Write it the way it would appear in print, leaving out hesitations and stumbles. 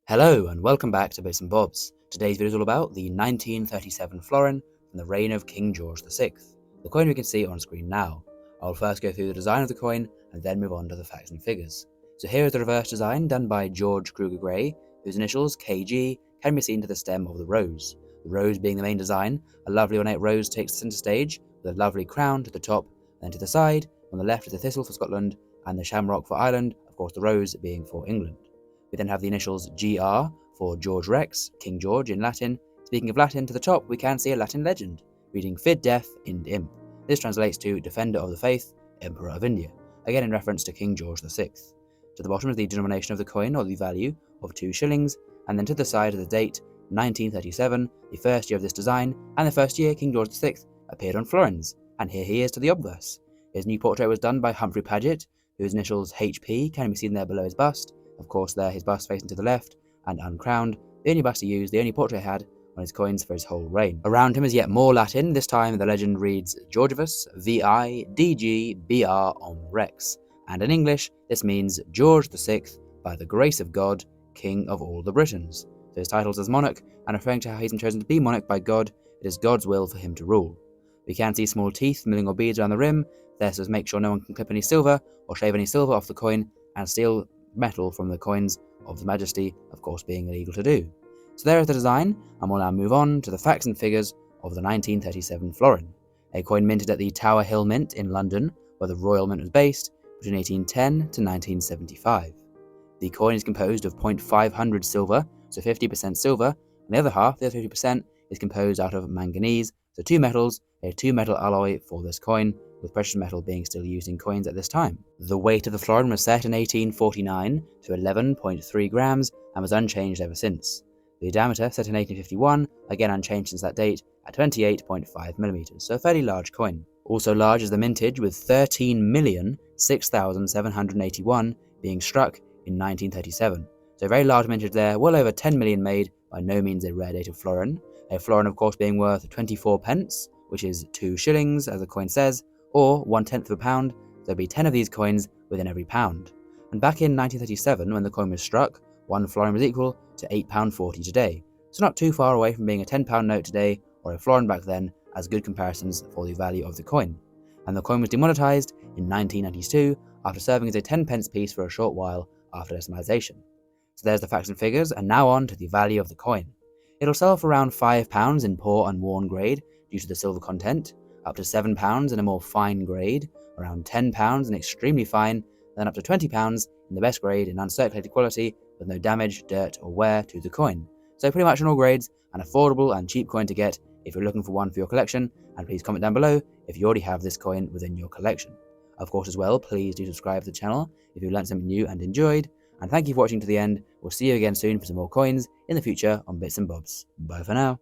Hello and welcome back to Bits and Bobs. Today's video is all about the 1937 florin from the reign of King George VI, the coin we can see on screen now. I'll first go through the design of the coin and then move on to the facts and figures. So here is the reverse design done by George Kruger Gray, whose initials KG can be seen to the stem of the rose. The rose being the main design, a lovely ornate rose takes the centre stage with a lovely crown to the top, then to the side, on the left is the thistle for Scotland and the shamrock for Ireland, of course the rose being for England. We then have the initials GR for George Rex, King George in Latin. Speaking of Latin, to the top we can see a Latin legend, reading Fid Def Ind Imp. This translates to Defender of the Faith, Emperor of India, again in reference to King George VI. To the bottom is the denomination of the coin, or the value, of 2 shillings, and then to the side of the date, 1937, the first year of this design, and the first year King George VI appeared on florins, and here he is to the obverse. His new portrait was done by Humphrey Paget, whose initials HP can be seen there below his bust. Of course there his bust facing to the left, and uncrowned, the only bust he used, the only portrait he had on his coins for his whole reign. Around him is yet more Latin. This time the legend reads Georgivus VI DG BR Om Rex, and in English this means George VI, by the grace of God, King of all the Britons. So his titles as monarch, and referring to how he's been chosen to be monarch by God, it is God's will for him to rule. We can see small teeth, milling or beads around the rim, there so as make sure no one can clip any silver or shave any silver off the coin and steal metal from the coins of the Majesty, of course being illegal to do. So there is the design, and we'll now move on to the facts and figures of the 1937 florin, a coin minted at the Tower Hill Mint in London, where the Royal Mint was based, between 1810 to 1975. The coin is composed of 0.500 silver, so 50% silver, and the other half, the other 50%, is composed out of manganese, so 2 metals, a 2-metal alloy for this coin, with precious metal being still used in coins at this time. The weight of the florin was set in 1849 to 11.3 grams and was unchanged ever since. The diameter, set in 1851, again unchanged since that date, at 28.5 millimeters, so a fairly large coin. Also large is the mintage, with 13,006,781 being struck in 1937. So a very large mintage there, well over 10 million made, by no means a rare date of florin. A florin of course being worth 24 pence, which is 2 shillings as the coin says, or 1/10 of a pound. There'll be 10 of these coins within every pound. And back in 1937, when the coin was struck, 1 florin was equal to £8.40 today. So not too far away from being a £10 note today, or a florin back then, as good comparisons for the value of the coin. And the coin was demonetised in 1992, after serving as a 10-pence piece for a short while after decimalisation. So there's the facts and figures, and now on to the value of the coin. It'll sell for around £5 in poor unworn grade, due to the silver content, up to £7 in a more fine grade, around £10 in extremely fine, then up to £20 in the best grade in uncirculated quality with no damage, dirt or wear to the coin. So pretty much in all grades, an affordable and cheap coin to get if you're looking for one for your collection, and please comment down below if you already have this coin within your collection. Of course as well, please do subscribe to the channel if you've learned something new and enjoyed, and thank you for watching to the end. We'll see you again soon for some more coins in the future on Bits and Bobs. Bye for now.